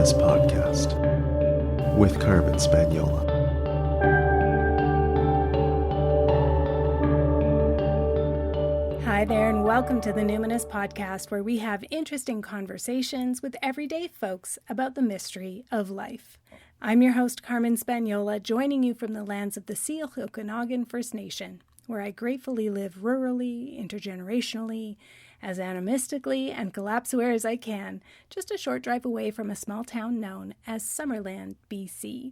Numinous Podcast with Carmen Spaniola. Hi there, and welcome to the Numinous Podcast, where we have interesting conversations with everyday folks about the mystery of life. I'm your host, Carmen Spaniola, joining you from the lands of the Seal Okanagan First Nation, where I gratefully live rurally, intergenerationally, as animistically and collapseware as I can, just a short drive away from a small town known as Summerland, BC.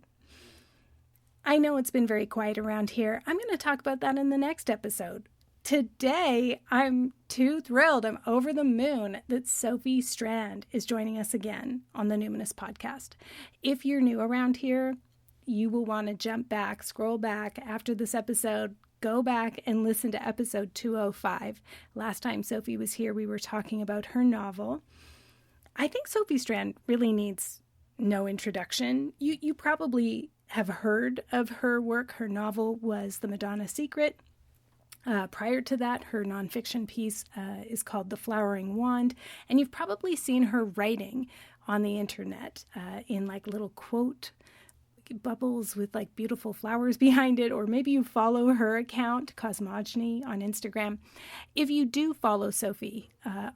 I know it's been very quiet around here. I'm going to talk about that in the next episode. Today, I'm too thrilled. I'm over the moon that Sophie Strand is joining us again on the Numinous Podcast. If you're new around here, you will want to jump back, scroll back after this episode, go back and listen to episode 205. Last time Sophie was here, we were talking about her novel. I think Sophie Strand really needs no introduction. You probably have heard of her work. Her novel was The Madonna Secret. Prior to that, her nonfiction piece is called The Flowering Wand, and you've probably seen her writing on the internet in like little quote bubbles with like beautiful flowers behind it, or maybe you follow her account, Cosmogony, on Instagram. If you do follow Sophie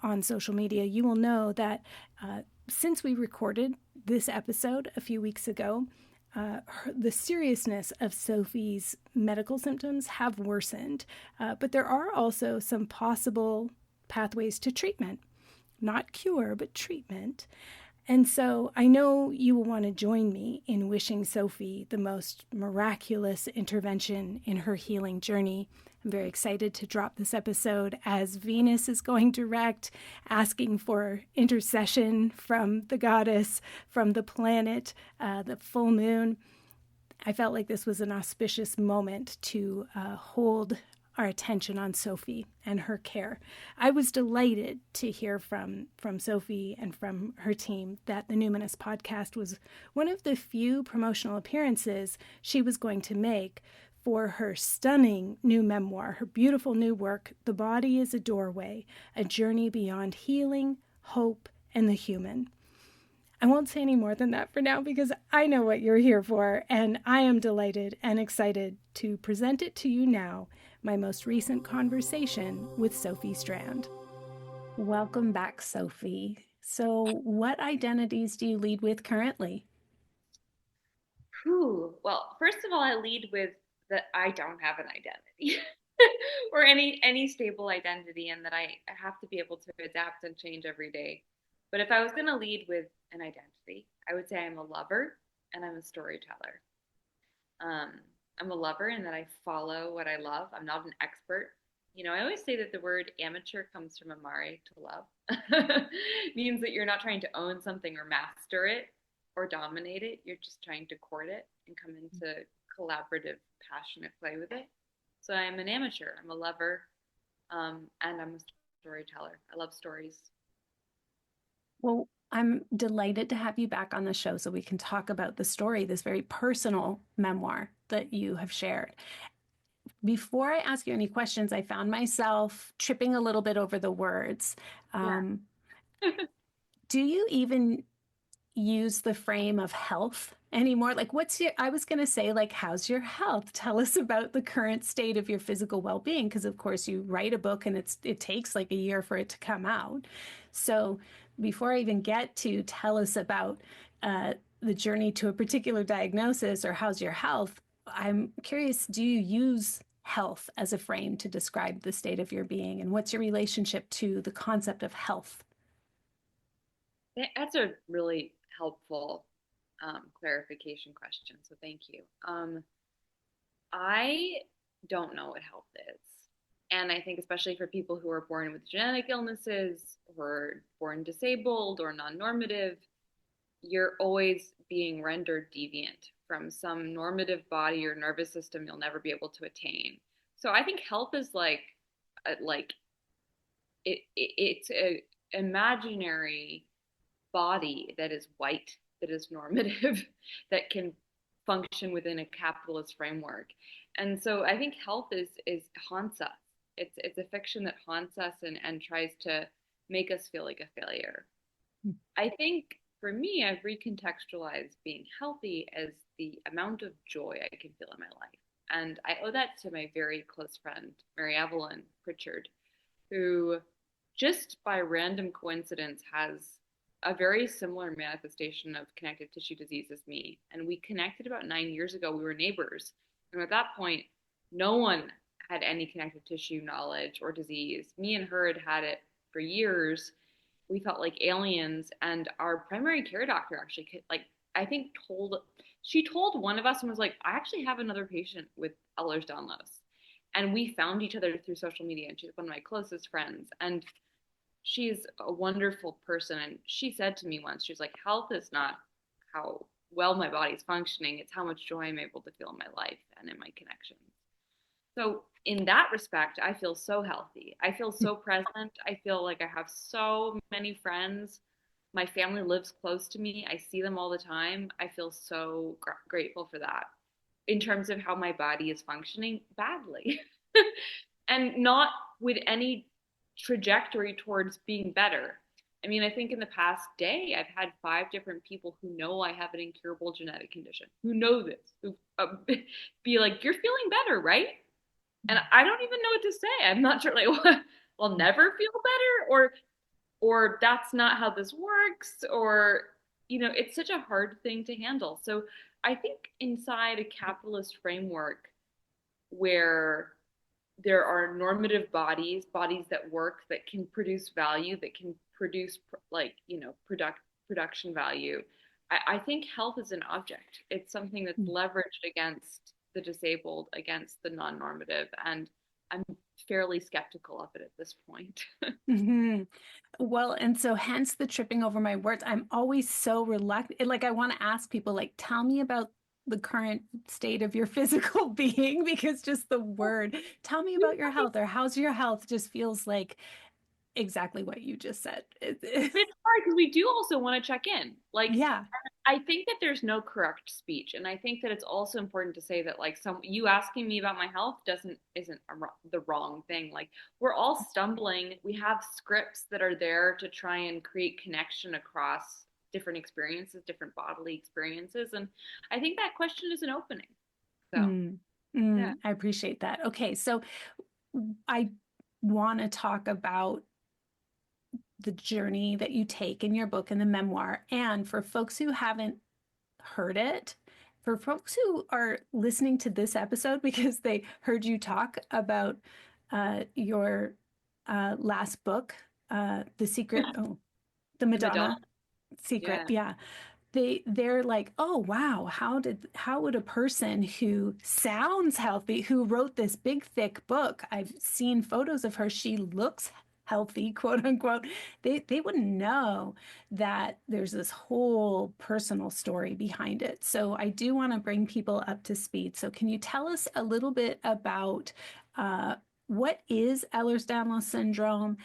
on social media, you will know that since we recorded this episode a few weeks ago, the seriousness of Sophie's medical symptoms have worsened, but there are also some possible pathways to treatment. Not cure, but treatment. And so I know you will want to join me in wishing Sophie the most miraculous intervention in her healing journey. I'm very excited to drop this episode as Venus is going direct, asking for intercession from the goddess, from the planet, the full moon. I felt like this was an auspicious moment to hold our attention on Sophie and her care. I was delighted to hear from Sophie and from her team that the Numinous Podcast was one of the few promotional appearances she was going to make for her stunning new memoir, her beautiful new work, The Body is a Doorway, A Journey Beyond Healing, Hope, and the Human. I won't say any more than that for now because I know what you're here for, and I am delighted and excited to present it to you now, my most recent conversation with Sophie Strand. Welcome back, Sophie. So what identities do you lead with currently? Well, first of all, I lead with that I don't have an identity or any stable identity, and that I have to be able to adapt and change every day. But if I was going to lead with an identity, I would say I'm a lover and I'm a storyteller. I'm a lover in that I follow what I love. I'm not an expert. I always say that the word amateur comes from amare, to love. It means that you're not trying to own something or master it or dominate it. You're just trying to court it and come into collaborative, passionate play with it. So I'm an amateur. I'm a lover, and I'm a storyteller. I love stories. Well, I'm delighted to have you back on the show so we can talk about the story, this very personal memoir that you have shared. Before I ask you any questions, I found myself tripping a little bit over the words. Do you even use the frame of health anymore? Like, I was going to say, like, how's your health? Tell us about the current state of your physical well-being. Because of course you write a book and it takes like a year for it to come out. So before I even get to tell us about the journey to a particular diagnosis or how's your health, I'm curious, do you use health as a frame to describe the state of your being? And what's your relationship to the concept of health? That's a really helpful clarification question. So thank you. I don't know what health is. And I think especially for people who are born with genetic illnesses, who are born disabled or non-normative, you're always being rendered deviant from some normative body or nervous system you'll never be able to attain. So I think health is it's an imaginary body that is white, that is normative, that can function within a capitalist framework. And so I think health is haunts us. It's a fiction that haunts us and tries to make us feel like a failure. I think for me, I've recontextualized being healthy as the amount of joy I can feel in my life. And I owe that to my very close friend, Mary Evelyn Pritchard, who just by random coincidence has a very similar manifestation of connective tissue disease as me. And we connected about 9 years ago. We were neighbors. And at that point, no one had any connective tissue knowledge or disease. Me and her had it for years. We felt like aliens. And our primary care doctor actually, like, I think she told one of us and was like, I actually have another patient with Ehlers-Danlos. And we found each other through social media, and she's one of my closest friends. And she's a wonderful person. And she said to me once, she's like, health is not how well my body's functioning, it's how much joy I'm able to feel in my life and in my connections. So in that respect, I feel so healthy. I feel so present. I feel like I have so many friends. My family lives close to me. I see them all the time. I feel so grateful for that. In terms of how my body is functioning, badly. And not with any trajectory towards being better. I mean, I think in the past day, I've had 5 different people who know I have an incurable genetic condition, who know this, who be like, you're feeling better, right? And I don't even know what to say. I'm not sure, like, what, I'll never feel better, or that's not how this works, or, it's such a hard thing to handle. So I think inside a capitalist framework where there are normative bodies that work, that can produce value, that can produce production value. I think health is an object. It's something that's leveraged against the disabled, against the non-normative, and I'm fairly skeptical of it at this point. Mm-hmm. Well, and so hence the tripping over my words. I'm always so reluctant. Like, I want to ask people, like, tell me about the current state of your physical being, because just the word, tell me about your health, or how's your health, just feels like exactly what you just said. But it's hard because we do also want to check in. Like, Yeah. I think that there's no correct speech, and I think that it's also important to say that, like, you asking me about my health isn't the wrong thing. Like, we're all stumbling. We have scripts that are there to try and create connection across different experiences, different bodily experiences, and I think that question is an opening. So, yeah. I appreciate that. Okay, so I want to talk about the journey that you take in your book and the memoir. And for folks who haven't heard it, for folks who are listening to this episode because they heard you talk about your last book, The Secret, the Madonna Secret. Yeah. They're like, oh wow, how would a person who sounds healthy, who wrote this big thick book, I've seen photos of her, she looks healthy, quote unquote, they wouldn't know that there's this whole personal story behind it. So I do want to bring people up to speed. So can you tell us a little bit about what is Ehlers-Danlos syndrome?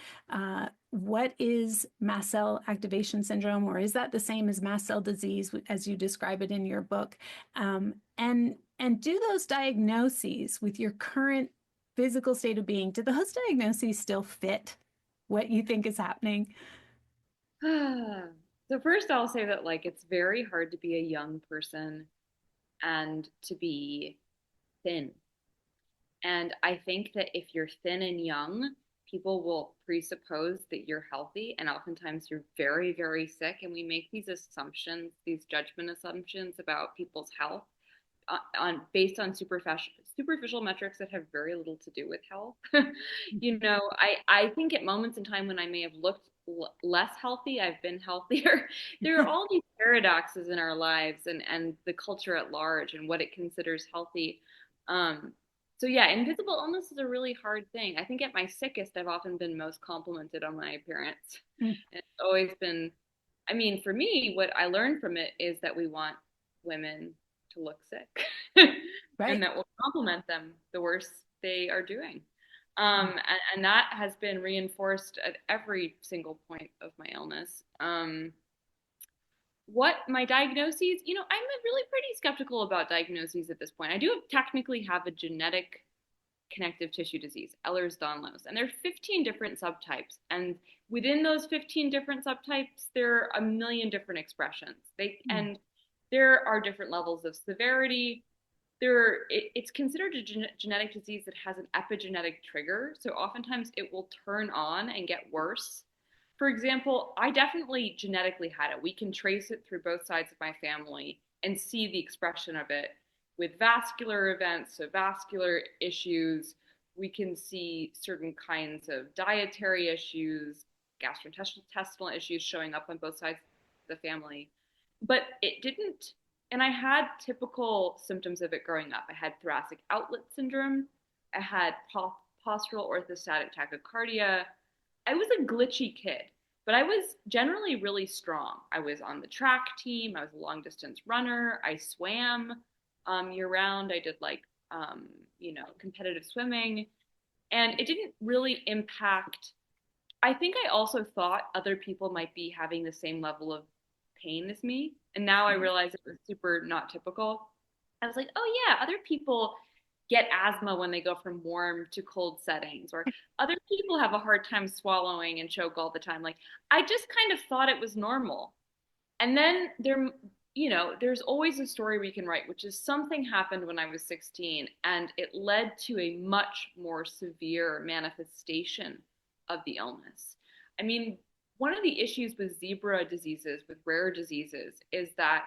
What is mast cell activation syndrome, or is that the same as mast cell disease as you describe it in your book? And do those diagnoses with your current physical state of being, do those diagnoses still fit what you think is happening? So first I'll say that, like, it's very hard to be a young person and to be thin. And I think that if you're thin and young, people will presuppose that you're healthy, and oftentimes you're very, very sick. And we make these assumptions, these judgment assumptions about people's health based on superficial metrics that have very little to do with health. I think at moments in time when I may have looked less healthy, I've been healthier. There are all these paradoxes in our lives, and the culture at large and what it considers healthy. So yeah, invisible illness is a really hard thing. I think at my sickest, I've often been most complimented on my appearance. And it's always been, I mean, for me, what I learned from it is that we want women to look sick, Right. and that will compliment them the worse they are doing. And that has been reinforced at every single point of my illness. What my diagnoses, I'm really pretty skeptical about diagnoses at this point. I do technically have a genetic connective tissue disease, Ehlers-Danlos, and there are 15 different subtypes. And within those 15 different subtypes, there are a million different expressions. And there are different levels of severity. It's considered a genetic disease that has an epigenetic trigger. So oftentimes it will turn on and get worse. For example, I definitely genetically had it. We can trace it through both sides of my family and see the expression of it with vascular events, so vascular issues. We can see certain kinds of dietary issues, gastrointestinal issues showing up on both sides of the family. But it didn't, and I had typical symptoms of it growing up. I had thoracic outlet syndrome. I had postural orthostatic tachycardia. I was a glitchy kid, but I was generally really strong. I was on the track team. I was a long distance runner. I swam year round. I did competitive swimming, and it didn't really impact. I think I also thought other people might be having the same level of pain as me. And now I realize it was super not typical. I was like, oh yeah, other people get asthma when they go from warm to cold settings, or other people have a hard time swallowing and choke all the time. Like, I just kind of thought it was normal. And then there's always a story we can write, which is something happened when I was 16 and it led to a much more severe manifestation of the illness. I mean, one of the issues with zebra diseases, with rare diseases, is that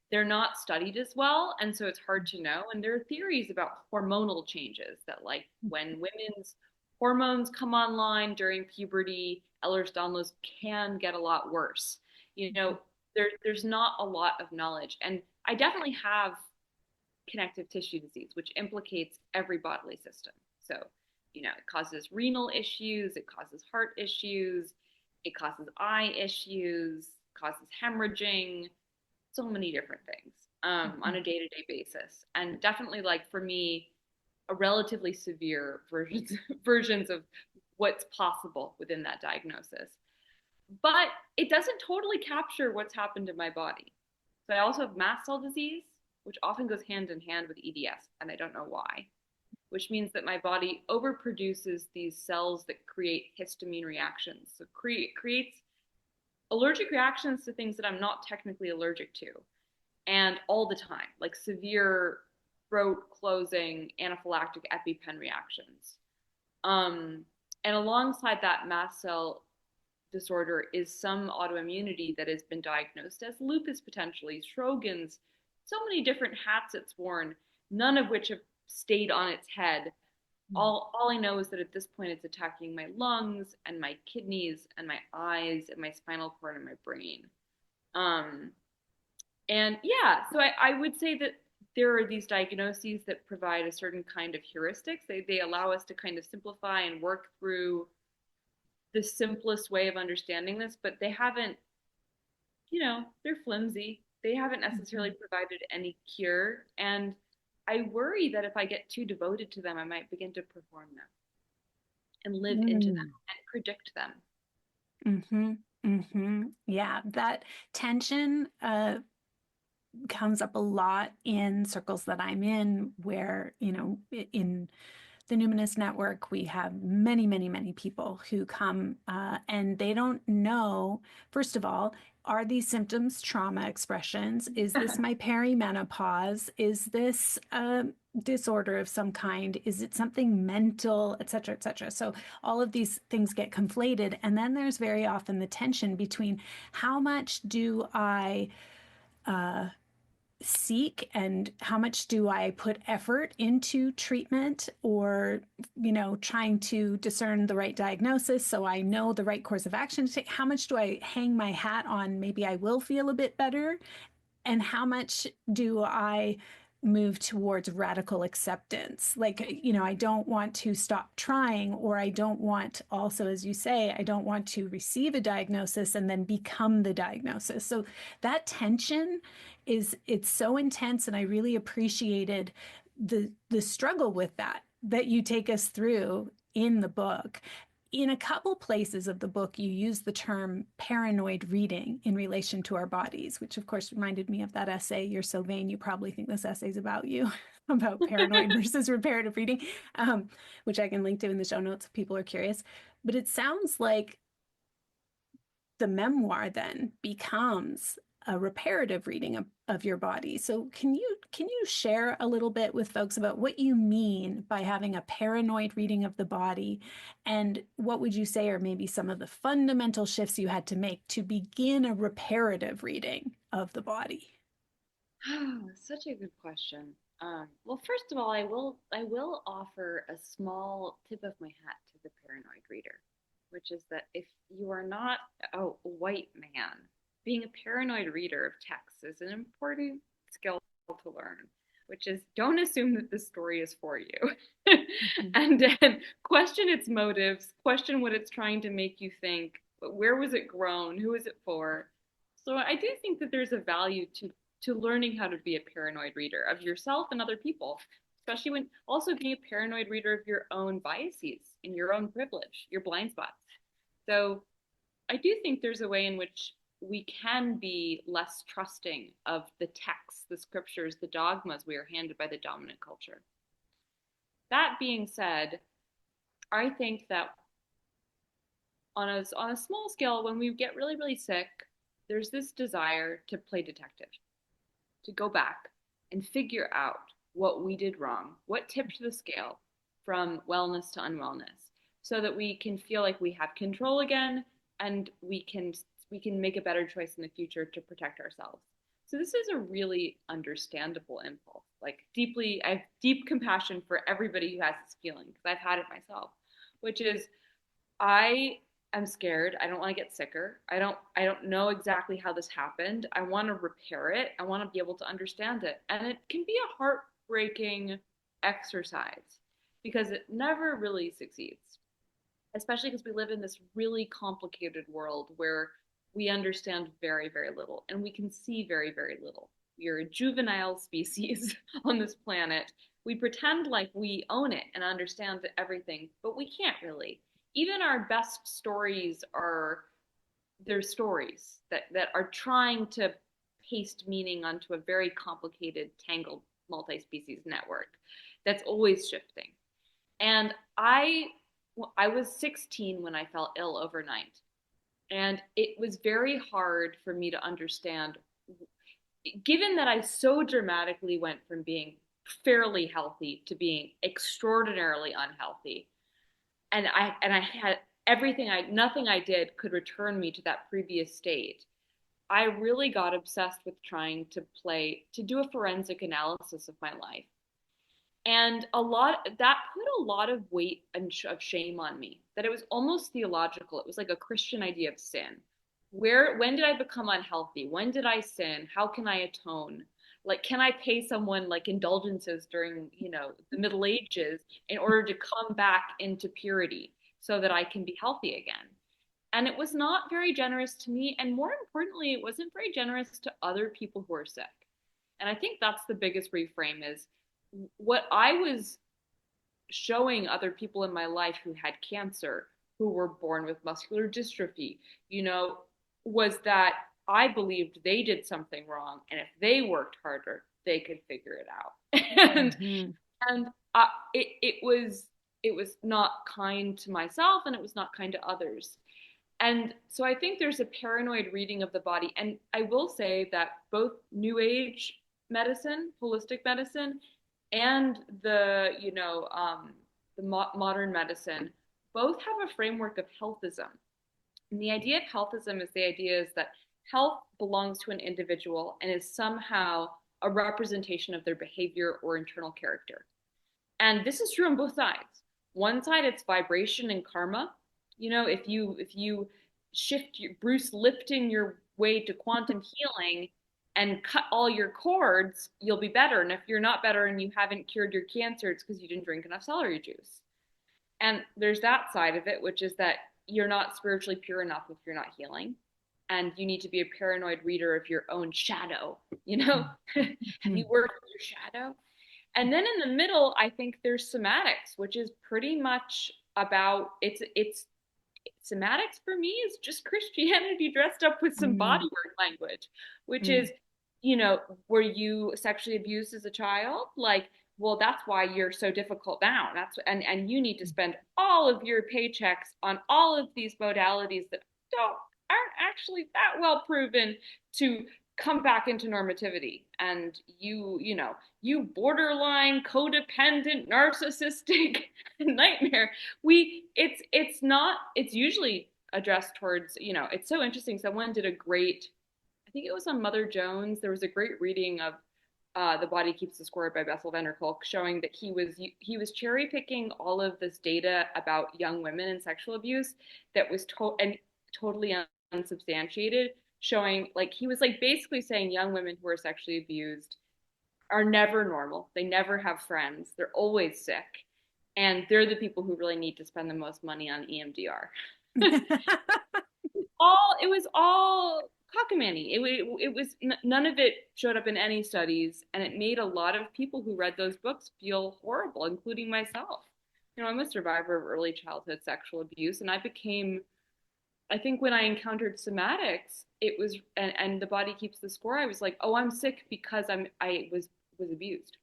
they're not studied as well. And so it's hard to know. And there are theories about hormonal changes that, like, when women's hormones come online during puberty, Ehlers-Danlos can get a lot worse. There's not a lot of knowledge. And I definitely have connective tissue disease, which implicates every bodily system. So, it causes renal issues, it causes heart issues, it causes eye issues, causes hemorrhaging, so many different things on a day-to-day basis. And definitely, like, for me, a relatively severe versions of what's possible within that diagnosis. But it doesn't totally capture what's happened in my body. So I also have mast cell disease, which often goes hand in hand with EDS, and I don't know why, which means that my body overproduces these cells that create histamine reactions. So creates allergic reactions to things that I'm not technically allergic to, and all the time, like severe throat closing, anaphylactic EpiPen reactions. And alongside that mast cell disorder is some autoimmunity that has been diagnosed as lupus potentially, Sjogren's, so many different hats it's worn, none of which have stayed on its head. All I know is that at this point it's attacking my lungs and my kidneys and my eyes and my spinal cord and my brain. And yeah, so I would say that there are these diagnoses that provide a certain kind of heuristics. They allow us to kind of simplify and work through the simplest way of understanding this, but they haven't, they're flimsy. They haven't necessarily provided any cure. And I worry that if I get too devoted to them, I might begin to perform them and live into them and predict them. Yeah, that tension comes up a lot in circles that I'm in, where, in the Numinous Network, we have many, many, many people who come and they don't know, first of all, are these symptoms trauma expressions? Is this my perimenopause? Is this a disorder of some kind? Is it something mental, et cetera, et cetera? So all of these things get conflated. And then there's very often the tension between how much do I seek and how much do I put effort into treatment, or, trying to discern the right diagnosis so I know the right course of action to take. How much do I hang my hat on maybe I will feel a bit better? And how much do I move towards radical acceptance? Like, I don't want to stop trying, or I don't want, also, as you say, I don't want to receive a diagnosis and then become the diagnosis. So that tension it's so intense. And I really appreciated the struggle with that you take us through in the book. In a couple places of the book, you use the term paranoid reading in relation to our bodies, which of course reminded me of that essay, You're So Vain, You Probably Think This Essay's About You. about paranoid versus reparative reading, which I can link to in the show notes if people are curious. But it sounds like the memoir then becomes a reparative reading of your body. So can you share a little bit with folks about what you mean by having a paranoid reading of the body, and what would you say are maybe some of the fundamental shifts you had to make to begin a reparative reading of the body? Such a good question. Well, first of all, I will offer a small tip of my hat to the paranoid reader, which is that if you are not a white man, being a paranoid reader of text is an important skill to learn, which is don't assume that the story is for you. Mhm. And then question its motives, question what it's trying to make you think, where was it grown, who is it for? So I do think that there's a value to learning how to be a paranoid reader of yourself and other people, especially when also being a paranoid reader of your own biases and your own privilege, your blind spots. So I do think there's a way in which we can be less trusting of the texts, the scriptures, the dogmas we are handed by the dominant culture. That being said, I think that on a small scale, when we get really, really sick, there's this desire to play detective, to go back and figure out what we did wrong, what tipped the scale from wellness to unwellness, so that we can feel like we have control again and we can make a better choice in the future to protect ourselves. So this is a really understandable impulse. Like I have deep compassion for everybody who has this feeling because I've had it myself, which is I am scared. I don't want to get sicker. I don't know exactly how this happened. I want to repair it. I want to be able to understand it. And it can be a heartbreaking exercise because it never really succeeds. Especially because we live in this really complicated world where we understand very, very little and we can see very, very little. We are a juvenile species on this planet. We pretend like we own it and understand everything, but we can't really. Even our best stories are they're stories that are trying to paste meaning onto a very complicated, tangled multi-species network that's always shifting. And I was 16 when I fell ill overnight. And it was very hard for me to understand, given that I so dramatically went from being fairly healthy to being extraordinarily unhealthy. And I had nothing I did could return me to that previous state. I really got obsessed with trying to do a forensic analysis of my life. And a lot that put a lot of weight and of shame on me, that it was almost theological. It was like a Christian idea of sin. When did I become unhealthy? When did I sin? How can I atone? Like, can I pay someone like indulgences during, the Middle Ages in order to come back into purity so that I can be healthy again? And it was not very generous to me. And more importantly, it wasn't very generous to other people who are sick. And I think that's the biggest reframe is what I was showing other people in my life who had cancer, who were born with muscular dystrophy, was that I believed they did something wrong, and if they worked harder, they could figure it out. and Mhm. and it was not kind to myself, and it was not kind to others. And so I think there's a paranoid reading of the body. And I will say that both New Age medicine, holistic medicine, and modern medicine both have a framework of healthism. And the idea of healthism is the idea is that health belongs to an individual and is somehow a representation of their behavior or internal character. And this is true on both sides. One side, it's vibration and karma. If you shift Bruce Lipton your way to quantum healing and cut all your cords, you'll be better. And if you're not better and you haven't cured your cancer, it's because you didn't drink enough celery juice. And there's that side of it, which is that you're not spiritually pure enough if you're not healing. And you need to be a paranoid reader of your own shadow. Have you worked with your shadow? And then in the middle, I think there's somatics, which is pretty much about it's somatics for me is just Christianity dressed up with some Mhm. bodywork language, which Mhm. is, were you sexually abused as a child? Like, well, that's why you're so difficult now. And you need to spend all of your paychecks on all of these modalities that aren't actually that well proven to come back into normativity. And you borderline codependent narcissistic nightmare. It's usually addressed towards, it's so interesting. Someone did a great, I think it was on Mother Jones. There was a great reading of "The Body Keeps the Score" by Bessel van der Kolk, showing that he was cherry picking all of this data about young women and sexual abuse that was totally unsubstantiated, showing like he was like basically saying young women who are sexually abused are never normal. They never have friends. They're always sick, and they're the people who really need to spend the most money on EMDR. It was all cockamamie. It was none of it showed up in any studies, and it made a lot of people who read those books feel horrible, including myself. I'm a survivor of early childhood sexual abuse, and I think when I encountered somatics, it was, and the body keeps the score. I was like, oh, I'm sick because I was abused.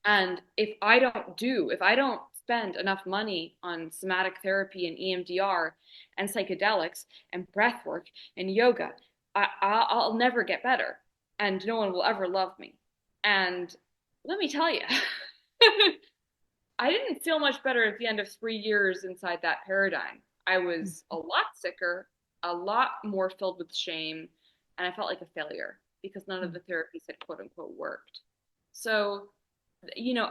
And if I don't spend enough money on somatic therapy and EMDR and psychedelics and breath work and yoga, I'll never get better, and no one will ever love me. And let me tell you, I didn't feel much better at the end of 3 years inside that paradigm. I was a lot sicker, a lot more filled with shame, and I felt like a failure because none of the therapies had quote unquote worked. So,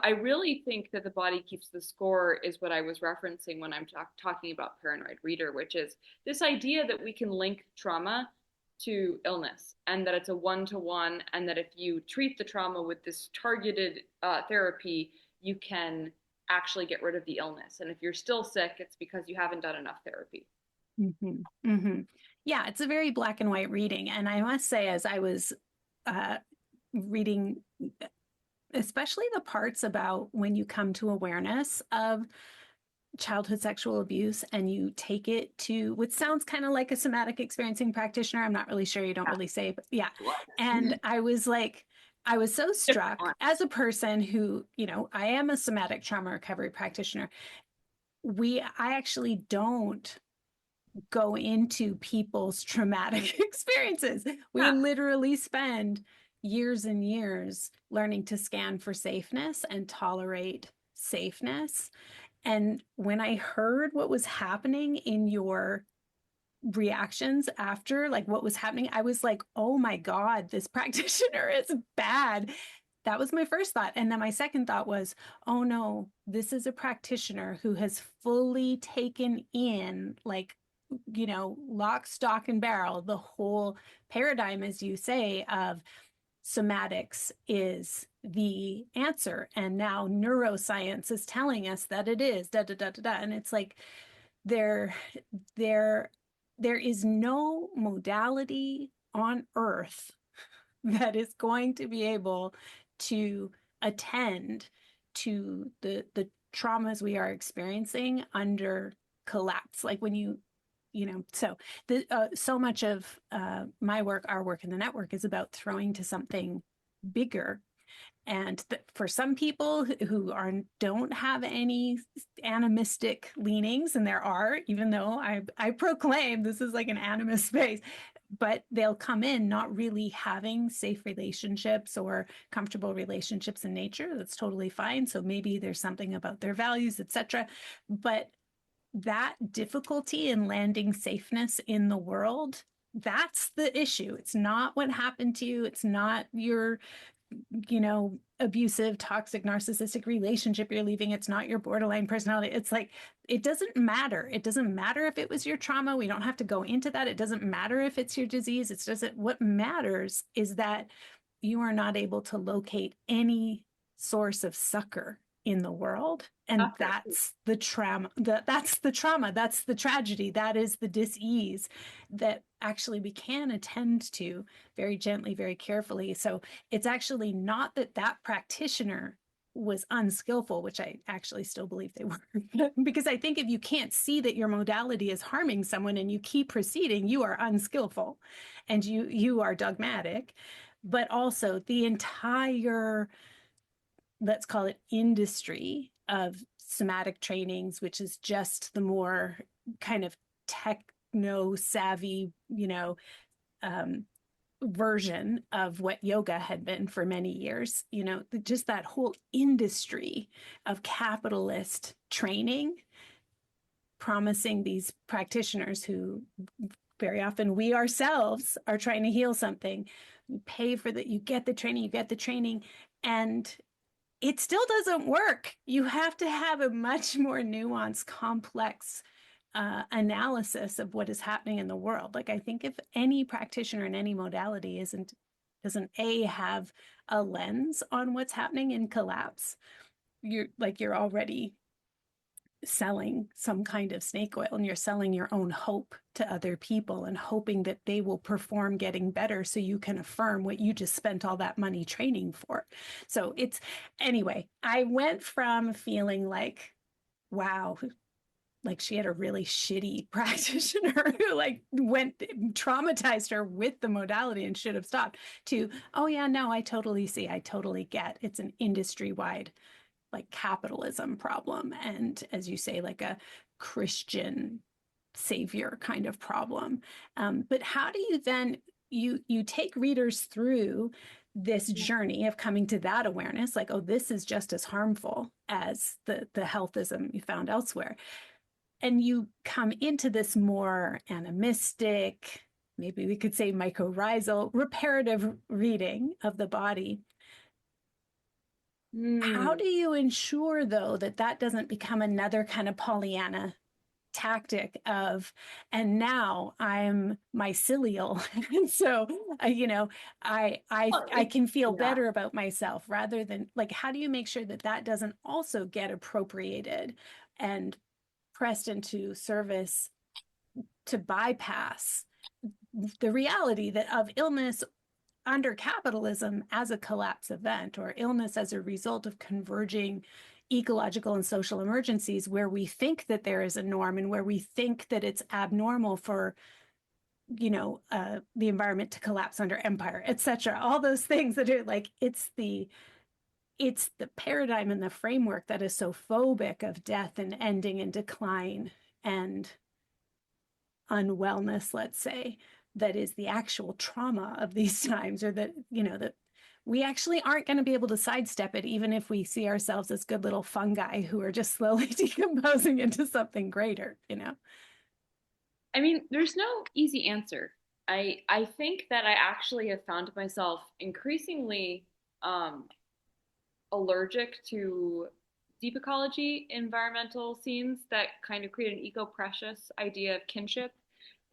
I really think that the body keeps the score is what I was referencing when I'm talking about paranoid reader, which is this idea that we can link trauma to illness, and that it's a one-to-one, and that if you treat the trauma with this targeted therapy, you can actually get rid of the illness. And if you're still sick, it's because you haven't done enough therapy. Mm-hmm. Mm-hmm. Yeah, it's a very black and white reading. And I must say, as I was reading, especially the parts about when you come to awareness of childhood sexual abuse and you take it to what sounds kind of like a somatic experiencing practitioner. I'm not really sure, you don't really say, but yeah. And I was like, I was so struck as a person who, I am a somatic trauma recovery practitioner. I actually don't go into people's traumatic experiences. We literally spend years and years learning to scan for safeness and tolerate safeness. And when I heard what was happening in your reactions after, like what was happening, I was like, oh my God, this practitioner is bad. That was my first thought. And then my second thought was, oh no, this is a practitioner who has fully taken in, like, lock, stock, and barrel, the whole paradigm, as you say, of somatics is the answer. And now neuroscience is telling us that it is, da, da, da, da, da. And it's like, there is no modality on earth that is going to be able to attend to the traumas we are experiencing under collapse. Like when so much of my work, our work in the network, is about throwing to something bigger. And for some people who don't have any animistic leanings, and there are, even though I proclaim this is like an animist space, but they'll come in not really having safe relationships or comfortable relationships in nature. That's totally fine. So maybe there's something about their values, etc. But that difficulty in landing safeness in the world, that's the issue. It's not what happened to you. It's not your abusive, toxic, narcissistic relationship you're leaving. It's not your borderline personality. It's like, it doesn't matter. It doesn't matter if it was your trauma. We don't have to go into that. It doesn't matter if it's your disease. What matters is that you are not able to locate any source of succor in the world. And that's the trauma. That's the trauma. That's the tragedy. That is the dis-ease that actually we can attend to very gently, very carefully. So it's actually not that practitioner was unskillful, which I actually still believe they were, because I think if you can't see that your modality is harming someone and you keep proceeding, you are unskillful and you are dogmatic. But also the entire let's call it industry of somatic trainings, which is just the more kind of techno savvy, version of what yoga had been for many years, just that whole industry of capitalist training, promising these practitioners who very often we ourselves are trying to heal something. You pay for that, you get the training, and it still doesn't work. You have to have a much more nuanced, complex analysis of what is happening in the world. Like, I think if any practitioner in any modality doesn't have a lens on what's happening in collapse, you're already selling some kind of snake oil, and you're selling your own hope to other people and hoping that they will perform getting better so you can affirm what you just spent all that money training for. So anyway, I went from feeling like, wow, like she had a really shitty practitioner who traumatized her with the modality and should have stopped, to, oh yeah, no, I totally see, I totally get, it's an industry-wide capitalism problem, and as you say, like a Christian savior kind of problem. But how do you then you take readers through this journey of coming to that awareness, like, oh, this is just as harmful as the healthism you found elsewhere, and you come into this more animistic, maybe we could say mycorrhizal, reparative reading of the body. How do you ensure, though, that doesn't become another kind of Pollyanna tactic of, and now I'm mycelial, and so I can feel better about myself, rather than, like, how do you make sure that doesn't also get appropriated and pressed into service to bypass the reality that of illness under capitalism as a collapse event, or illness as a result of converging ecological and social emergencies, where we think that there is a norm and where we think that it's abnormal for the environment to collapse under empire, etc. All those things that are like, it's the paradigm and the framework that is so phobic of death and ending and decline and unwellness, let's say, that is the actual trauma of these times, or that we actually aren't going to be able to sidestep it, even if we see ourselves as good little fungi who are just slowly decomposing into something greater. I mean, there's no easy answer. I think that I actually have found myself increasingly allergic to deep ecology environmental scenes that kind of create an eco-precious idea of kinship.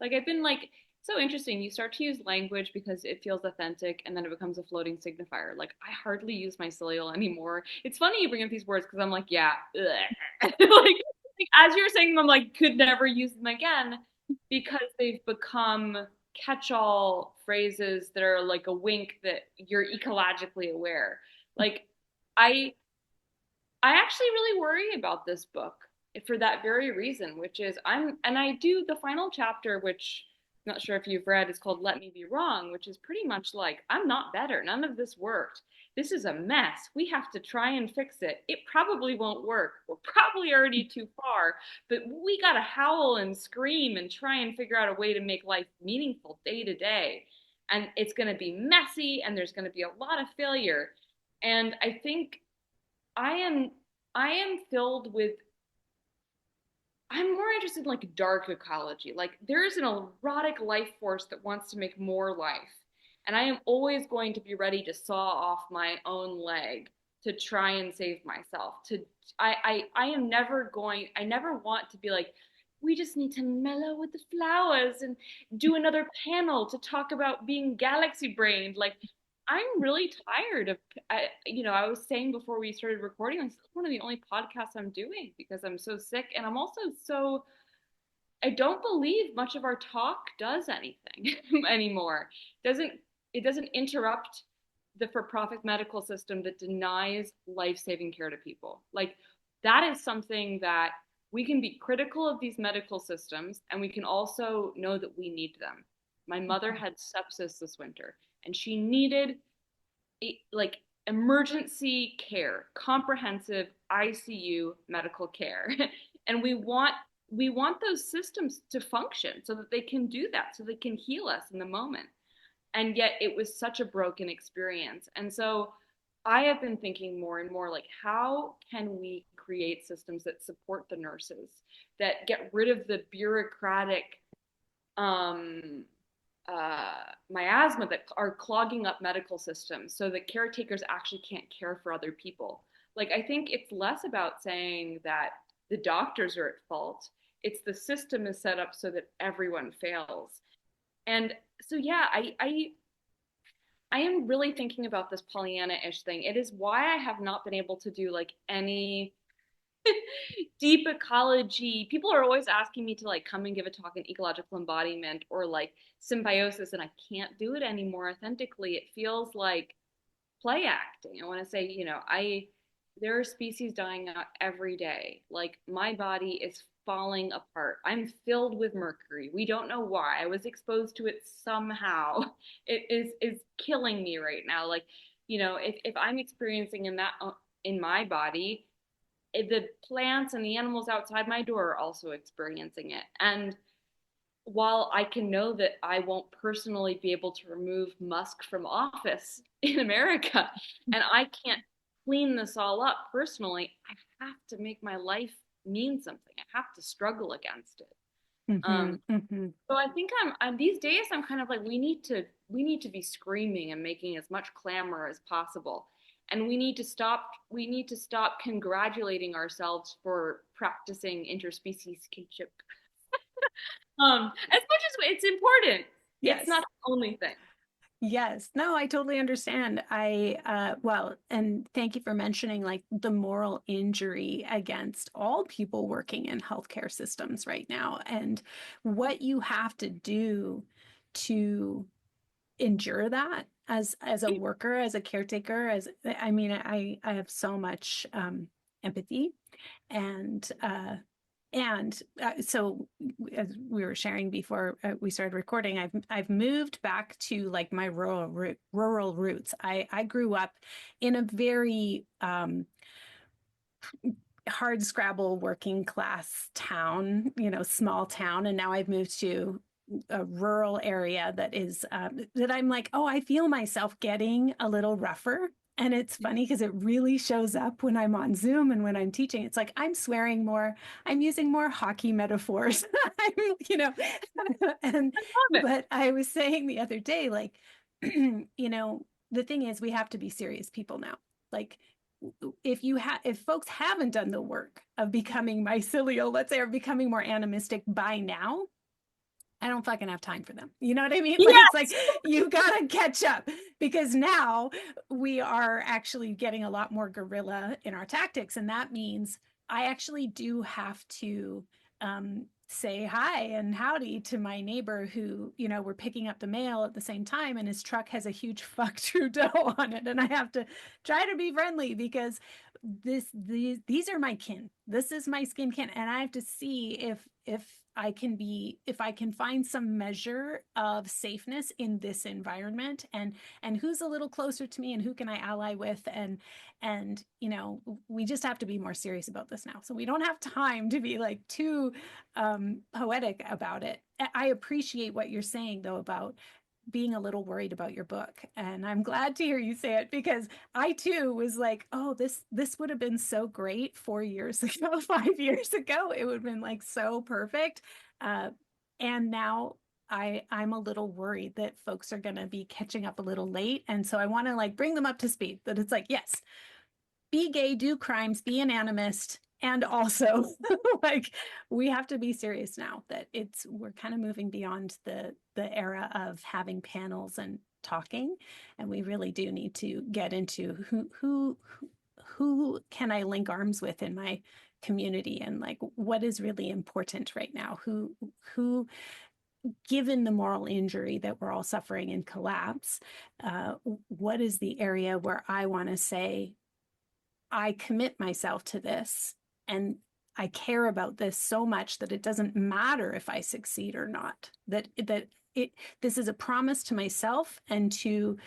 Like, I've been like, so interesting. You start to use language because it feels authentic, and then it becomes a floating signifier. Like, I hardly use mycelial anymore. It's funny you bring up these words because I'm like, yeah, like as you're saying them, I'm like, could never use them again, because they've become catch-all phrases that are like a wink that you're ecologically aware. Like, I I actually really worry about this book for that very reason, which is I do the final chapter, which I'm not sure if you've read, is called Let Me Be Wrong, which is pretty much like, I'm not better. None of this worked. This is a mess. We have to try and fix it. It probably won't work. We're probably already too far, but we got to howl and scream and try and figure out a way to make life meaningful day to day. And it's going to be messy, and there's going to be a lot of failure. And I think I am I am filled with I'm more interested in like dark ecology. Like, there is an erotic life force that wants to make more life. And I am always going to be ready to saw off my own leg to try and save myself. I am never going, I never want to be like, we just need to mellow with the flowers and do another panel to talk about being galaxy brained. Like, I'm really tired of, I was saying before we started recording, it's one of the only podcasts I'm doing because I'm so sick. And I'm also I don't believe much of our talk does anything anymore. Doesn't, it doesn't interrupt the for-profit medical system that denies life-saving care to people. Like, that is something that we can be critical of these medical systems, and we can also know that we need them. My mother had sepsis this winter, and she needed like emergency care, comprehensive ICU medical care. And we want those systems to function so that they can do that, so they can heal us in the moment. And yet it was such a broken experience. And so I have been thinking more and more, like, how can we create systems that support the nurses, that get rid of the bureaucratic um, miasma that are clogging up medical systems so that caretakers actually can't care for other people. Like, I think it's less about saying that the doctors are at fault. It's the system is set up so that everyone fails. And so, yeah, I am really thinking about this Pollyanna-ish thing. It is why I have not been able to do like any deep ecology. People are always asking me to like come and give a talk in ecological embodiment or like symbiosis, and I can't do it anymore authentically. It feels like play acting. I want to say, there are species dying out every day. Like, my body is falling apart. I'm filled with mercury. We don't know why. I was exposed to it somehow. It is killing me right now. Like, if I'm experiencing in my body, the plants and the animals outside my door are also experiencing it. And while I can know that I won't personally be able to remove Musk from office in America, and I can't clean this all up personally, I have to make my life mean something. I have to struggle against it. So I think I'm these days I'm kind of like, we need to be screaming and making as much clamor as possible. And we need to stop congratulating ourselves for practicing interspecies kinship. As much as it's important, Yes. it's not the only thing. Yes. No, I totally understand. Well, and thank you for mentioning like the moral injury against all people working in healthcare systems right now and what you have to do to endure that as a worker, as a caretaker, I have so much empathy and so as we were sharing before we started recording, I've moved back to like my rural roots. I grew up in a very hard scrabble working class town, small town, and now I've moved to a rural area that is that I'm like, oh, I feel myself getting a little rougher. And it's funny because it really shows up when I'm on Zoom and when I'm teaching. It's like I'm swearing more, I'm using more hockey metaphors. And but I was saying the other day, like, the thing is we have to be serious people now. Like if folks haven't done the work of becoming mycelial, let's say, or becoming more animistic by now, I don't fucking have time for them. You know what I mean? Like, Yes! it's like, you got to catch up because now we are actually getting a lot more guerrilla in our tactics. And that means I actually do have to say hi and howdy to my neighbor who, we're picking up the mail at the same time and his truck has a huge fuck Trudeau on it. And I have to try to be friendly because these are my kin. This is my skin kin. And I have to see if I can find some measure of safeness in this environment and who's a little closer to me and who can I ally with and we just have to be more serious about this now. So we don't have time to be like too poetic about it. I appreciate what you're saying though about being a little worried about your book. And I'm glad to hear you say it because I too was like, oh, this would have been so great 4 years ago, 5 years ago. It would have been like so perfect. And now I'm a little worried that folks are going to be catching up a little late. And so I want to like bring them up to speed that it's like, yes, be gay, do crimes, be an animist. And also like we have to be serious now that we're kind of moving beyond the era of having panels and talking. And we really do need to get into who can I link arms with in my community and like what is really important right now, who given the moral injury that we're all suffering in collapse, what is the area where I want to say I commit myself to this and I care about this so much that it doesn't matter if I succeed or not, this is a promise to myself and to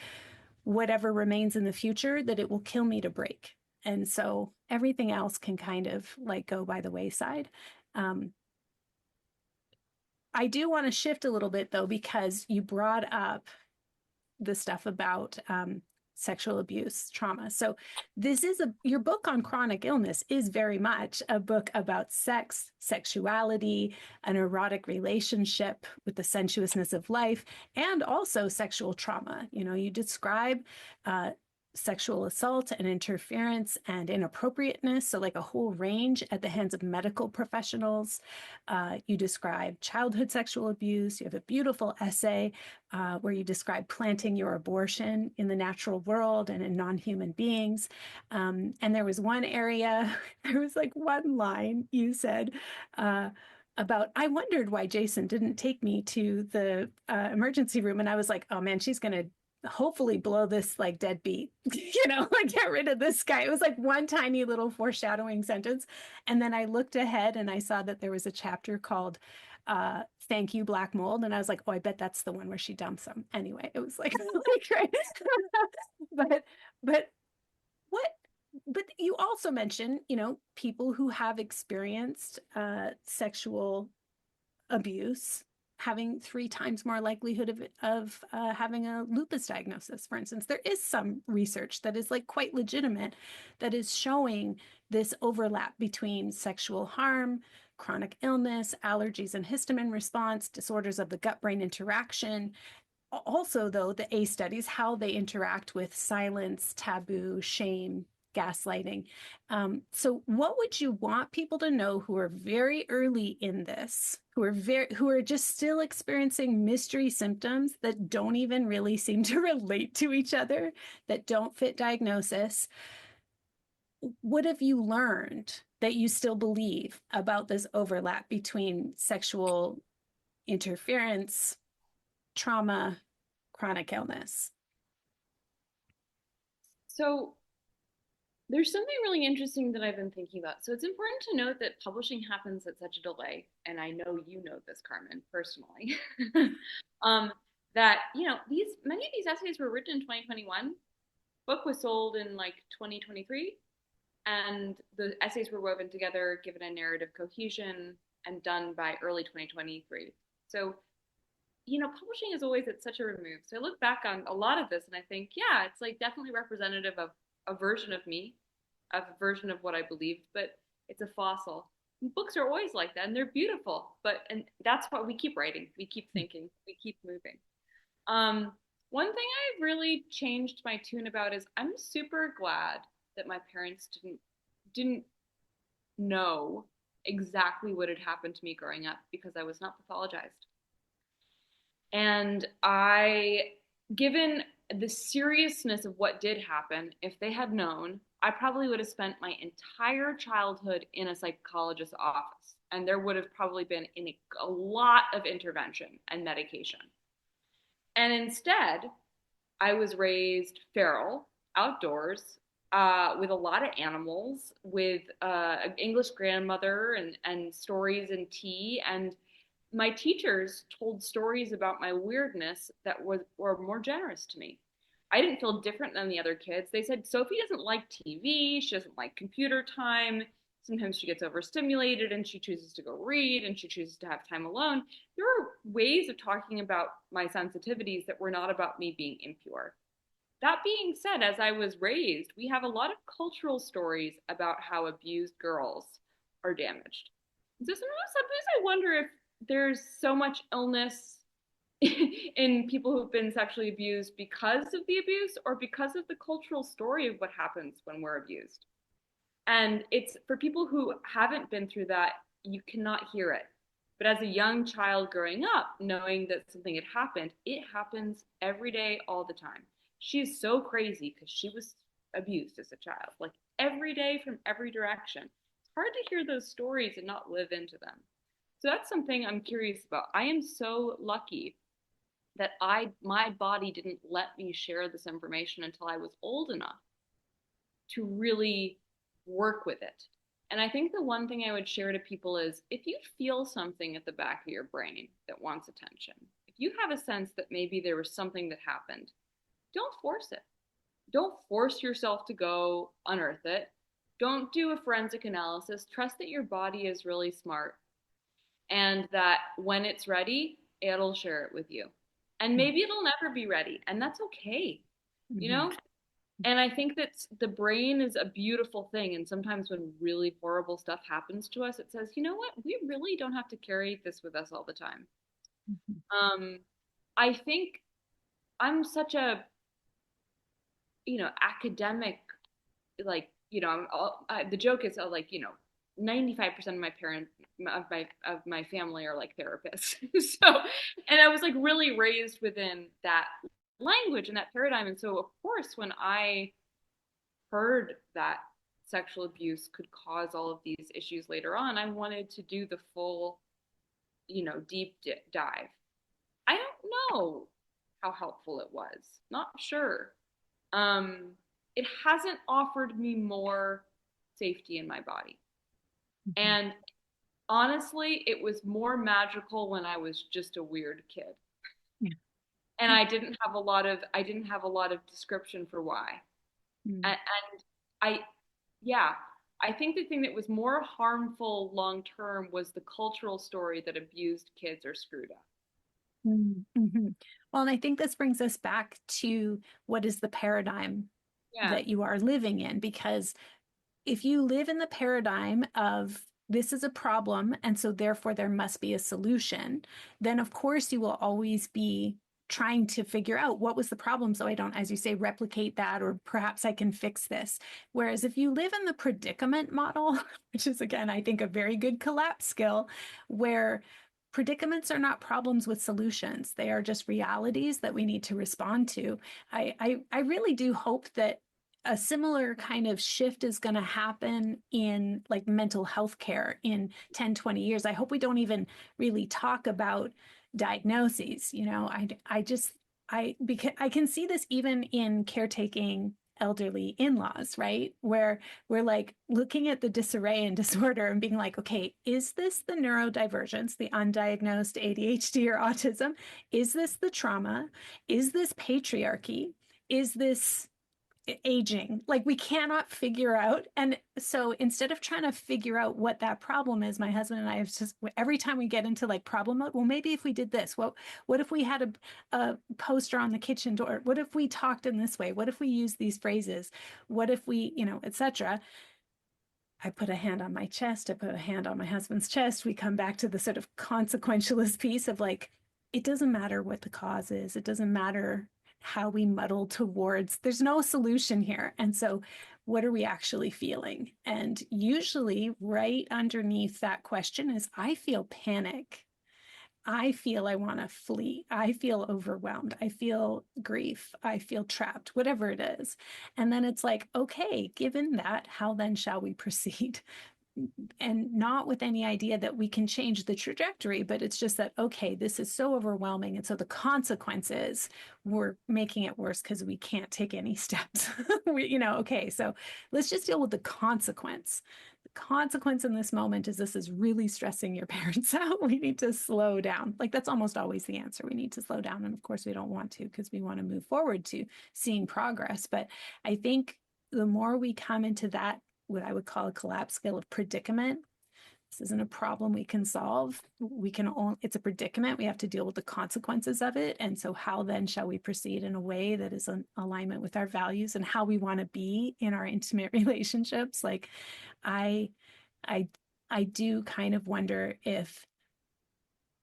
whatever remains in the future, that it will kill me to break. And so everything else can kind of like go by the wayside. I do want to shift a little bit though, because you brought up the stuff about sexual abuse, trauma. So this is your book on chronic illness is very much a book about sex, sexuality, an erotic relationship with the sensuousness of life, and also sexual trauma. You know, you describe sexual assault and interference and inappropriateness, so like a whole range at the hands of medical professionals. You describe childhood sexual abuse. You have a beautiful essay where you describe planting your abortion in the natural world and in non-human beings. And there was one area, there was like one line you said about, I wondered why Jason didn't take me to the emergency room. And I was like, oh man, she's going to hopefully blow this like deadbeat, you know, like get rid of this guy. It was like one tiny little foreshadowing sentence. And then I looked ahead and I saw that there was a chapter called Thank You, Black Mold. And I was like, oh, I bet that's the one where she dumps him. Anyway, it was like, right. but what, but you also mentioned, you know, people who have experienced sexual abuse having 3 times more likelihood of having a lupus diagnosis, for instance. There is some research that is like quite legitimate that is showing this overlap between sexual harm, chronic illness, allergies and histamine response, disorders of the gut-brain interaction. Also, though, the A studies, how they interact with silence, taboo, shame, gaslighting. So what would you want people to know who are very early in this, who are just still experiencing mystery symptoms that don't even really seem to relate to each other, that don't fit diagnosis? What have you learned that you still believe about this overlap between sexual interference, trauma, chronic illness? So there's something really interesting that I've been thinking about. So it's important to note that publishing happens at such a delay, and I know you know this, Carmen, personally. That these many of these essays were written in 2021. Book was sold in like 2023, and the essays were woven together, given a narrative cohesion, and done by early 2023. So publishing is always at such a remove. So I look back on a lot of this and I think, yeah, it's like definitely representative of a version of me, of a version of what I believed, but it's a fossil. And books are always like that, and they're beautiful. And that's why we keep writing, we keep thinking, we keep moving. One thing I've really changed my tune about is I'm super glad that my parents didn't know exactly what had happened to me growing up, because I was not pathologized. And given the seriousness of what did happen, if they had known, I probably would have spent my entire childhood in a psychologist's office. And there would have probably been a lot of intervention and medication. And instead, I was raised feral, outdoors, with a lot of animals, with an English grandmother and stories and tea. And my teachers told stories about my weirdness that were more generous to me. I didn't feel different than the other kids. They said, Sophie doesn't like TV. She doesn't like computer time. Sometimes she gets overstimulated and she chooses to go read and she chooses to have time alone. There were ways of talking about my sensitivities that were not about me being impure. That being said, as I was raised, we have a lot of cultural stories about how abused girls are damaged. So sometimes I wonder if there's so much illness in people who've been sexually abused because of the abuse, or because of the cultural story of what happens when we're abused. And it's for people who haven't been through that, you cannot hear it. But as a young child growing up, knowing that something had happened, it happens every day, all the time. She is so crazy because she was abused as a child, like every day from every direction. It's hard to hear those stories and not live into them. So that's something I'm curious about. I am so lucky that my body didn't let me share this information until I was old enough to really work with it. And I think the one thing I would share to people is, if you feel something at the back of your brain that wants attention, if you have a sense that maybe there was something that happened, don't force it. don't force yourself to go unearth it. Don't do a forensic analysis. Trust that your body is really smart and that when it's ready, it'll share it with you. And maybe it'll never be ready, and that's okay, you Mm-hmm. know? And I think that the brain is a beautiful thing. And sometimes when really horrible stuff happens to us, it says, you know what? We really don't have to carry this with us all the time. Um, I think I'm such a, academic, like, the joke is like, 95% of my parents of my family are like therapists. So, and I was like really raised within that language and that paradigm. And so of course, when I heard that sexual abuse could cause all of these issues later on, I wanted to do the full, deep dive. I don't know how helpful it was. Not sure. Um, it hasn't offered me more safety in my body. Mm-hmm. And honestly, it was more magical when I was just a weird kid. Yeah. And I didn't have a lot of description for why. And I yeah, I think the thing that was more harmful long term was the cultural story that abused kids are screwed up. Mm-hmm. Well, and I think this brings us back to what is the paradigm Yeah. that you are living in, because if you live in the paradigm of this is a problem and so therefore there must be a solution, then of course you will always be trying to figure out what was the problem so I don't, as you say, replicate that, or perhaps I can fix this. Whereas if you live in the predicament model, which is again, I think a very good collapse skill, where predicaments are not problems with solutions, they are just realities that we need to respond to. I really do hope that a similar kind of shift is going to happen in like mental health care in 10, 20 years. I hope we don't even really talk about diagnoses. Because I can see this even in caretaking elderly in-laws, right? Where we're like looking at the disarray and disorder and being like, okay, is this the neurodivergence, the undiagnosed ADHD or autism? Is this the trauma? Is this patriarchy? Is this aging? Like we cannot figure out. And so instead of trying to figure out what that problem is, my husband and I have just, every time we get into like problem mode, well, maybe if we did this, what if we had a poster on the kitchen door? What if we talked in this way? What if we use these phrases? What if we, etc. I put a hand on my chest. I put a hand on my husband's chest. We come back to the sort of consequentialist piece of like, it doesn't matter what the cause is. It doesn't matter how we muddle towards, there's no solution here. And so, what are we actually feeling? And usually, right underneath that question is, I feel panic. I feel I want to flee. I feel overwhelmed. I feel grief. I feel trapped, whatever it is. And then it's like, okay, given that, how then shall we proceed? And not with any idea that we can change the trajectory, but it's just that, okay, this is so overwhelming. And so the consequences, we're making it worse because we can't take any steps. Okay, so let's just deal with the consequence. The consequence in this moment is this is really stressing your parents out. We need to slow down. Like that's almost always the answer. We need to slow down. And of course, we don't want to because we want to move forward to seeing progress. But I think the more we come into that, what I would call a collapse skill of predicament. This isn't a problem we can solve. It's a predicament. We have to deal with the consequences of it. And so how then shall we proceed in a way that is in alignment with our values and how we want to be in our intimate relationships? Like I, I, I do kind of wonder if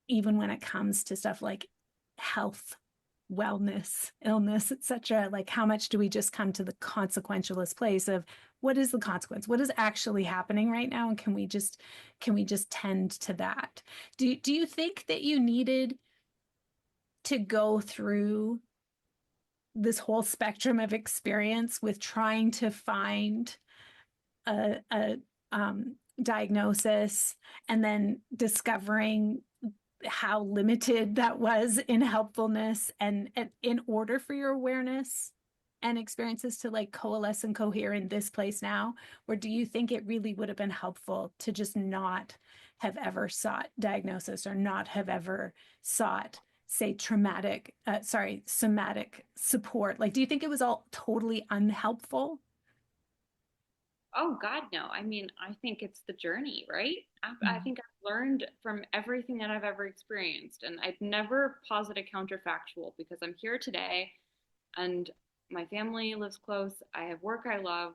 even when it comes to stuff like health, wellness, illness, etc., like how much do we just come to the consequentialist place of what is the consequence? What is actually happening right now? And can we just tend to that? Do you think that you needed to go through this whole spectrum of experience with trying to find a diagnosis and then discovering how limited that was in helpfulness and in order for your awareness and experiences to like coalesce and cohere in this place now? Or do you think it really would have been helpful to just not have ever sought diagnosis or not have ever sought say somatic support? Like, do you think it was all totally unhelpful? Oh God, no. I mean, I think it's the journey, right? I think I've learned from everything that I've ever experienced, and I'd never posit a counterfactual because I'm here today, and my family lives close. I have work I love.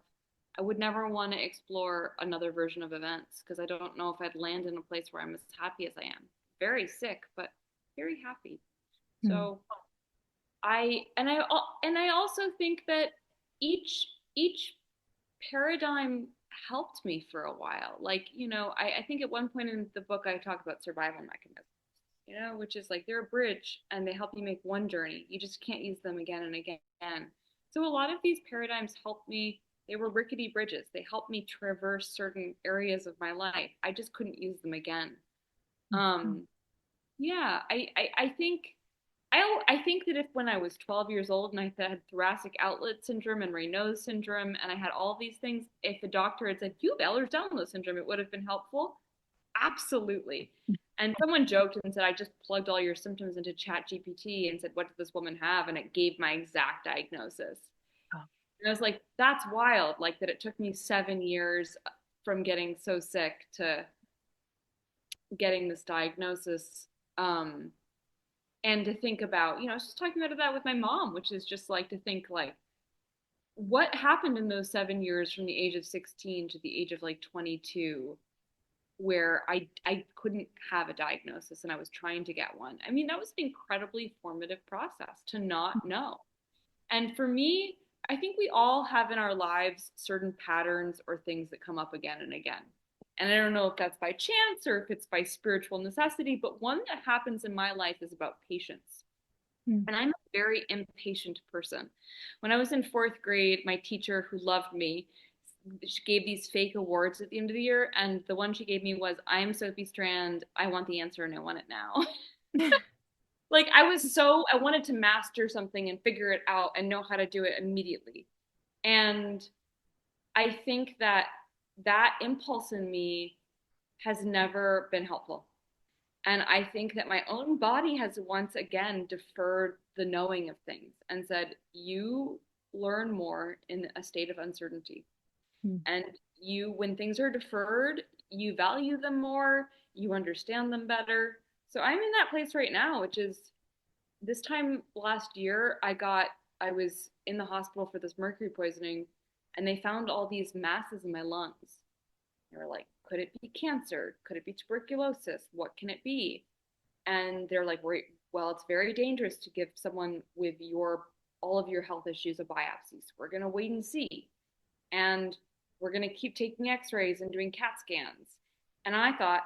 I would never want to explore another version of events because I don't know if I'd land in a place where I'm as happy as I am. Very sick, but very happy. Mm. So I also think that each paradigm helped me for a while. Like, I think at one point in the book I talk about survival mechanisms, which is like they're a bridge and they help you make one journey. You just can't use them again and again. So a lot of these paradigms helped me. They were rickety bridges. They helped me traverse certain areas of my life. I just couldn't use them again. Um, yeah, I think I think that if when I was 12 years old and I had thoracic outlet syndrome and Raynaud's syndrome and I had all these things, if the doctor had said, you have Ehlers-Danlos syndrome, it would have been helpful. Absolutely. And someone joked and said, I just plugged all your symptoms into Chat GPT and said, what did this woman have? And it gave my exact diagnosis. Oh. And I was like, that's wild. Like that it took me 7 years from getting so sick to getting this diagnosis. And to think about, I was just talking about that with my mom, which is just like to think like, what happened in those 7 years from the age of 16 to the age of like 22, where I couldn't have a diagnosis and I was trying to get one. I mean, that was an incredibly formative process to not know. And for me, I think we all have in our lives certain patterns or things that come up again and again. And I don't know if that's by chance or if it's by spiritual necessity, but one that happens in my life is about patience. Mm. And I'm a very impatient person. When I was in fourth grade, my teacher who loved me, she gave these fake awards at the end of the year. And the one she gave me was, I'm Sophie Strand. I want the answer and I want it now. Like I wanted to master something and figure it out and know how to do it immediately. And I think that that impulse in me has never been helpful. And I think that my own body has once again deferred the knowing of things and said, you learn more in a state of uncertainty. Mm. And when things are deferred, you value them more, you understand them better. So I'm in that place right now, which is this time last year, I was in the hospital for this mercury poisoning, and they found all these masses in my lungs. They were like, could it be cancer? Could it be tuberculosis? What can it be? And they're like, well, it's very dangerous to give someone with all of your health issues a biopsy. So we're going to wait and see. And we're going to keep taking x-rays and doing CAT scans. And I thought,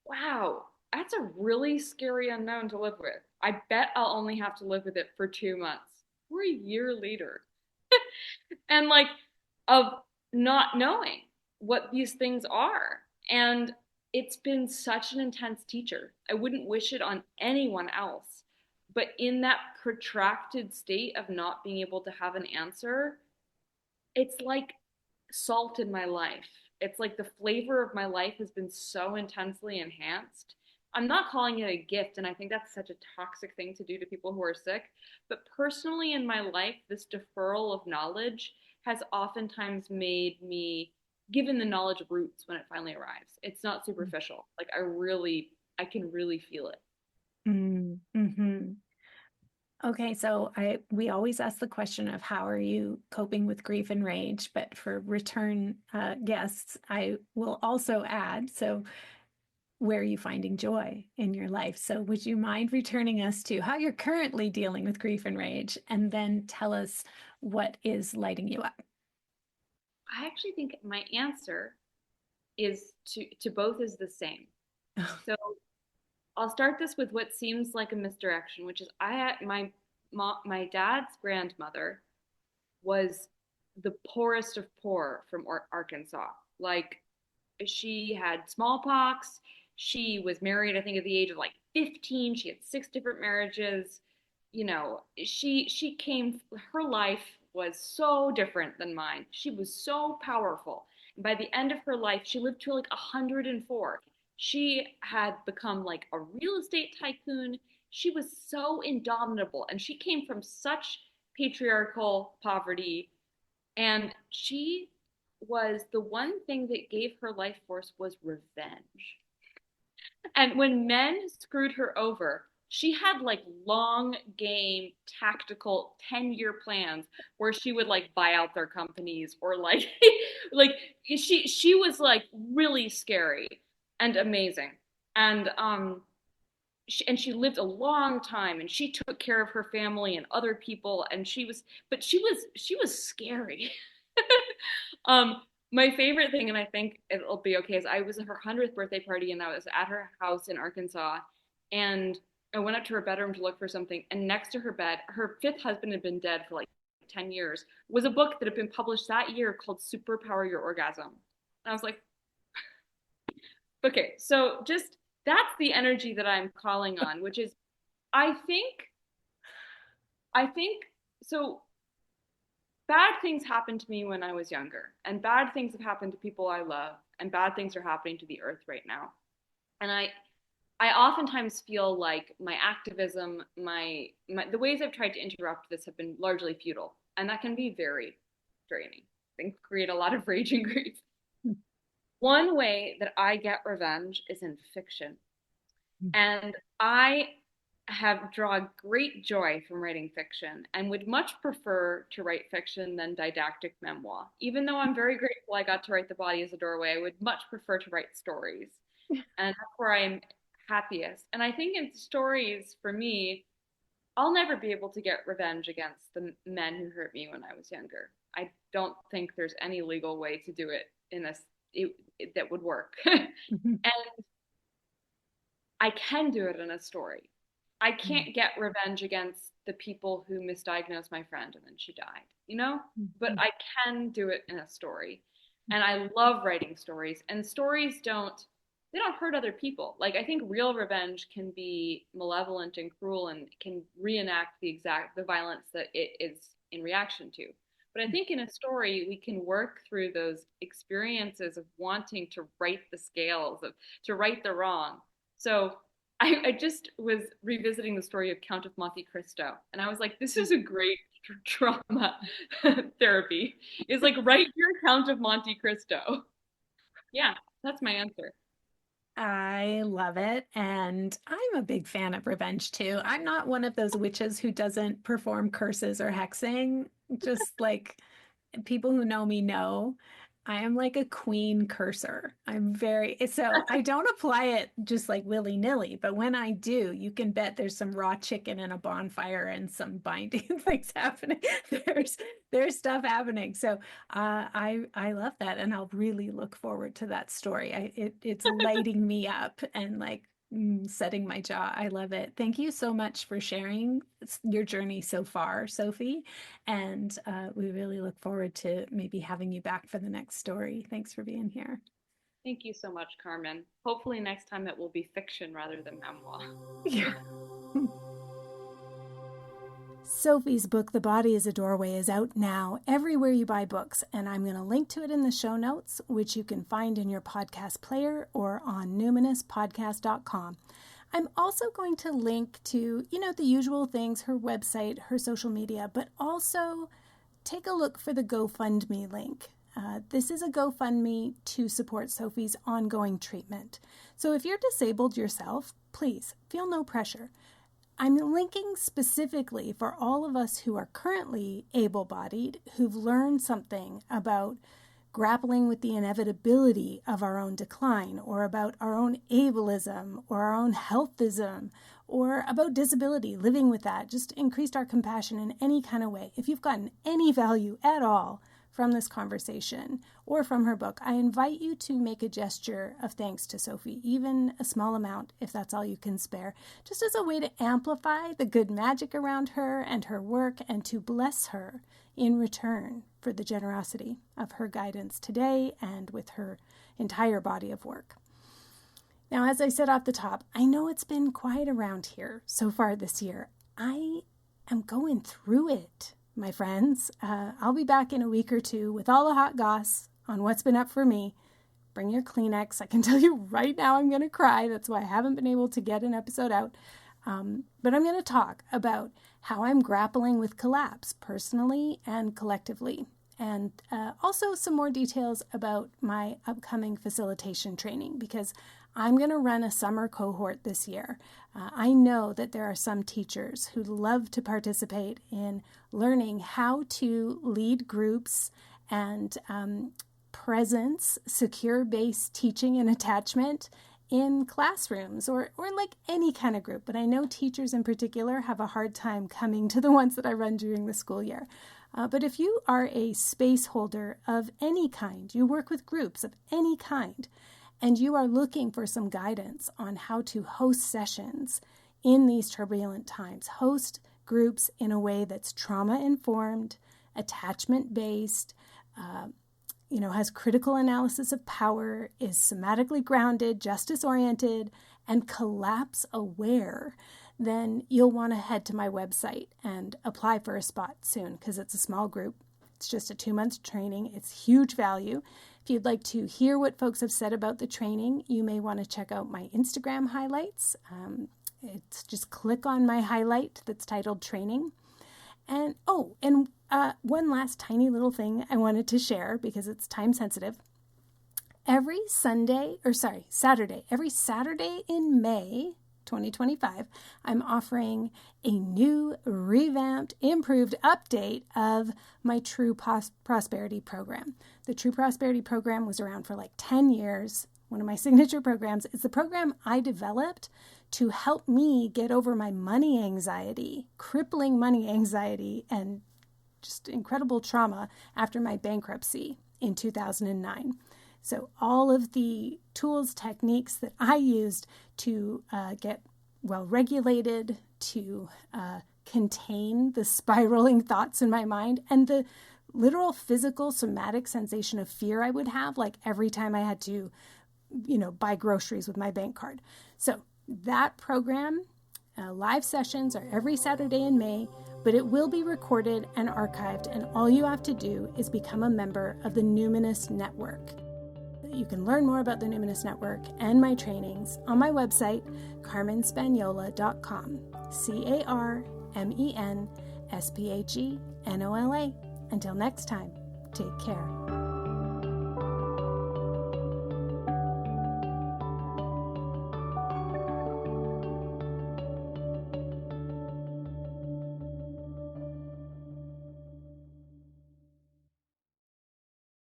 wow, that's a really scary unknown to live with. I bet I'll only have to live with it for 2 months. We're a year later. And like, of not knowing what these things are. And it's been such an intense teacher. I wouldn't wish it on anyone else. But in that protracted state of not being able to have an answer, it's like salt in my life. It's like the flavor of my life has been so intensely enhanced. I'm not calling it a gift, and I think that's such a toxic thing to do to people who are sick. But personally, in my life, this deferral of knowledge has oftentimes made me, given the knowledge roots when it finally arrives. It's not superficial. Like I can really feel it. Mm-hmm. Okay, so we always ask the question of how are you coping with grief and rage, but for return guests, I will also add, so where are you finding joy in your life? So would you mind returning us to how you're currently dealing with grief and rage, and then tell us what is lighting you up? I actually think my answer is to both is the same. So I'll start this with what seems like a misdirection, which is I had my dad's grandmother was the poorest of poor from Arkansas. Like she had smallpox. She was married, I think, at the age of like 15. She had 6 different marriages. She came. Her life was so different than mine. She was so powerful. And by the end of her life, she lived to like 104. She had become like a real estate tycoon. she was so indomitable, and she came from such patriarchal poverty, and she was the one thing that gave her life force was revenge. And when men screwed her over, she had like long game tactical 10-year plans where she would like buy out their companies or like like she was like really scary and amazing. And she lived a long time, and she took care of her family and other people, and she was scary. um my favorite thing, and I think it'll be okay, is I was at her 100th birthday party, and I was at her house in Arkansas, and I went up to her bedroom to look for something, and next to her bed, her fifth husband had been dead for like 10 years, was a book that had been published that year called Superpower Your Orgasm. And I was like, okay, so just that's the energy that I'm calling on, which is I think I think so bad things happened to me when I was younger, and bad things have happened to people I love, and bad things are happening to the earth right now. And I oftentimes feel like my activism, my the ways I've tried to interrupt this have been largely futile, and that can be very draining. It can create a lot of rage and grief. One way that I get revenge is in fiction. And I have drawn great joy from writing fiction and would much prefer to write fiction than didactic memoir. Even though I'm very grateful I got to write The Body is a Doorway, I would much prefer to write stories. And that's where I'm happiest. And I think in stories, for me, I'll never be able to get revenge against the men who hurt me when I was younger. I don't think there's any legal way to do it in that would work. And I can do it in a story. I can't get revenge against the people who misdiagnosed my friend and then she died, you know? But I can do it in a story. And I love writing stories. And stories don't hurt other people. Like, I think real revenge can be malevolent and cruel and can reenact the violence that it is in reaction to. But I think in a story, we can work through those experiences of wanting to right the scales, to right the wrong. So I just was revisiting the story of Count of Monte Cristo, and I was like, this is a great trauma therapy. Is like, write your Count of Monte Cristo. Yeah, that's my answer. I love it. And I'm a big fan of revenge too. I'm not one of those witches who doesn't perform curses or hexing. Just like people who know me know, I am like a queen curser. So I don't apply it just like willy-nilly, but when I do, you can bet there's some raw chicken in a bonfire and some binding things happening. There's stuff happening. So I love that, and I'll really look forward to that story. It's lighting me up and like setting my jaw. I love it. Thank you so much for sharing your journey so far, Sophie. And we really look forward to maybe having you back for the next story. Thanks for being here. Thank you so much, Carmen. Hopefully next time it will be fiction rather than memoir. Yeah. Sophie's book, The Body is a Doorway, is out now everywhere you buy books, and I'm going to link to it in the show notes, which you can find in your podcast player or on numinouspodcast.com. I'm also going to link to, the usual things, her website, her social media, but also take a look for the GoFundMe link. This is a GoFundMe to support Sophie's ongoing treatment. So if you're disabled yourself, please feel no pressure. I'm linking specifically for all of us who are currently able-bodied, who've learned something about grappling with the inevitability of our own decline, or about our own ableism, or our own healthism, or about disability, living with that. Just increased our compassion in any kind of way. If you've gotten any value at all from this conversation or from her book, I invite you to make a gesture of thanks to Sophie, even a small amount if that's all you can spare, just as a way to amplify the good magic around her and her work, and to bless her in return for the generosity of her guidance today and with her entire body of work. Now, as I said off the top, I know it's been quiet around here so far this year. I am going through it, my friends. I'll be back in a week or two with all the hot goss on what's been up for me. Bring your Kleenex. I can tell you right now I'm going to cry. That's why I haven't been able to get an episode out. But I'm going to talk about how I'm grappling with collapse personally and collectively, and also some more details about my upcoming facilitation training, because I'm going to run a summer cohort this year. I know that there are some teachers who love to participate in learning how to lead groups and presence, secure-based teaching and attachment in classrooms or like any kind of group. But I know teachers in particular have a hard time coming to the ones that I run during the school year. But if you are a space holder of any kind, you work with groups of any kind, and you are looking for some guidance on how to host sessions in these turbulent times, host groups in a way that's trauma-informed, attachment-based, has critical analysis of power, is somatically grounded, justice-oriented, and collapse-aware, then you'll want to head to my website and apply for a spot soon, because it's a small group. It's just a 2-month training. It's huge value. If you'd like to hear what folks have said about the training, you may want to check out my Instagram highlights. It's just click on my highlight that's titled training. And one last tiny little thing I wanted to share because it's time sensitive. Every Saturday in May 2025, I'm offering a new, revamped, improved update of my True Prosperity program. The True Prosperity program was around for like 10 years. One of my signature programs. It's the program I developed to help me get over my money anxiety, crippling money anxiety, and just incredible trauma after my bankruptcy in 2009. So all of the tools, techniques that I used to get well-regulated, to contain the spiraling thoughts in my mind, and the literal physical somatic sensation of fear I would have, like every time I had to, buy groceries with my bank card. So that program, live sessions are every Saturday in May, but it will be recorded and archived, and all you have to do is become a member of the Numinous Network. You can learn more about the Numinous Network and my trainings on my website, carmenspagnola.com. CarmenSpagnola. Until next time, take care.